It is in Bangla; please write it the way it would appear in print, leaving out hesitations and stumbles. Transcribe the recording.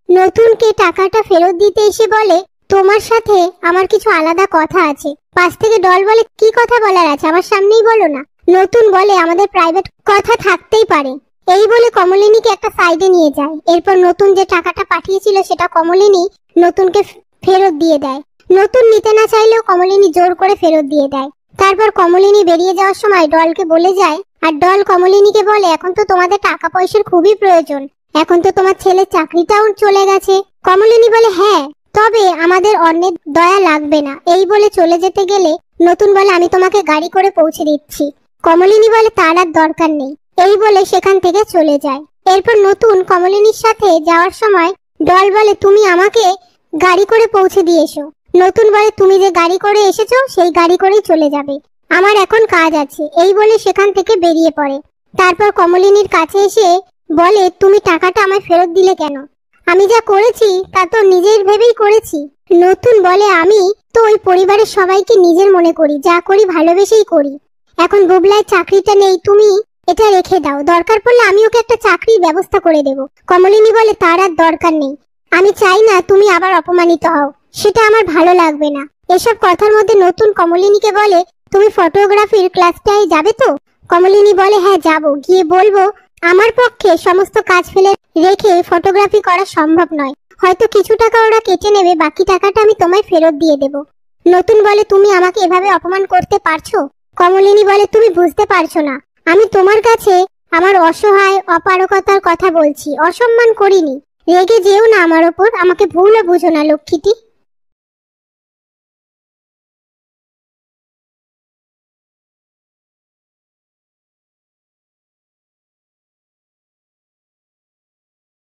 নতুনকে টাকাটা ফেরত দিতে এসে বলে, তোমার সাথে আমার কিছু আলাদা কথা আছে। পাশ থেকে ডল বলে, কি কথা বলার আছে, আমার সামনেই বলো না। নতুন বলে, আমাদের প্রাইভেট কথা থাকতেই পারে। এই বলে কমলিনীকে একটা সাইডে নিয়ে যায়। এরপর নতুন যে টাকাটা পাঠিয়েছিল সেটা কমলিনী নতুনকে ফেরত দিয়ে দেয়। নতুন নিতে না চাইলেও কমলিনী জোর করে ফেরত দিয়ে দেয়। তারপর কমলিনী বেরিয়ে যাওয়ার সময় ডলকে বলে যায়, আর ডল কমলিনীকে বলে, এখন তো তোমাদের টাকা পয়সার খুবই প্রয়োজন, এখন তো তোমার ছেলের চাকরিটাও চলে গেছে। কমলিনী বলে, হ্যাঁ, তবে আমাদের অন্যের দয়া লাগবে না। এই বলে চলে যেতে গেলে নতুন বলে, আমি তোমাকে গাড়ি করে পৌঁছে দিচ্ছি। কমলিনী বলে, তার আর দরকার নেই। এই বলে সেখান থেকে চলে যায়। এরপর নতুন কমলিনীর সাথে যাওয়ার সময় ডল বলে, তুমি আমাকে গাড়ি করে পৌঁছে দিয়ে এসো। নতুন বলে, তুমি যে গাড়ি করে এসেছো সেই গাড়ি করেই চলে যাবে, আমার এখন কাজ আছে। এই বলে সেখান থেকে বেরিয়ে পড়ে। তারপর কমলিনীর কাছে এসে বলে, তুমি টাকাটা আমায় ফেরত দিলে কেন? আমি যা করেছি তা তো নিজের ভেবেই করেছি। নতুন বলে, আমি তো ওই পরিবারের সবাইকে নিজের মনে করি, যা করি ভালোবেসেই করি। এখন বুবলার চাকরিটা নেই, তুমি এটা রেখে দাও, দরকার পড়লে আমি ওকে একটা চাকরির ব্যবস্থা করে দেব। কমলিনী বলে, তার আর দরকার নেই, আমি চাই না তুমি আবার অপমানিত হও, সেটা আমার ভালো লাগবে না। এসব কথার মধ্যে নতুন কমলিনীকে বলে, তুমি ফটোগ্রাফির ক্লাসটায় যাবে তো? কমলিনী বলে, হ্যাঁ যাব, গিয়ে বলবো আমার পক্ষে সমস্ত কাজ ফেলে রেখে ফটোগ্রাফি করা সম্ভব নয়, হয়তো কিছু টাকা ওরা কেটে নেবে, বাকি টাকাটা আমি তোমায় ফেরত দিয়ে দেব। নতুন বলে, তুমি আমাকে এভাবে অপমান করতে পারছো? কমলিনী বলে, তুমি বুঝতে পারছো না, আমি তোমার কাছে আমার অসহায় অপারগতার কথা বলছি, অসম্মান করিনি। রেগে যেও না আমার ওপর, আমাকে ভুলও বুঝো না লক্ষ্মীটি।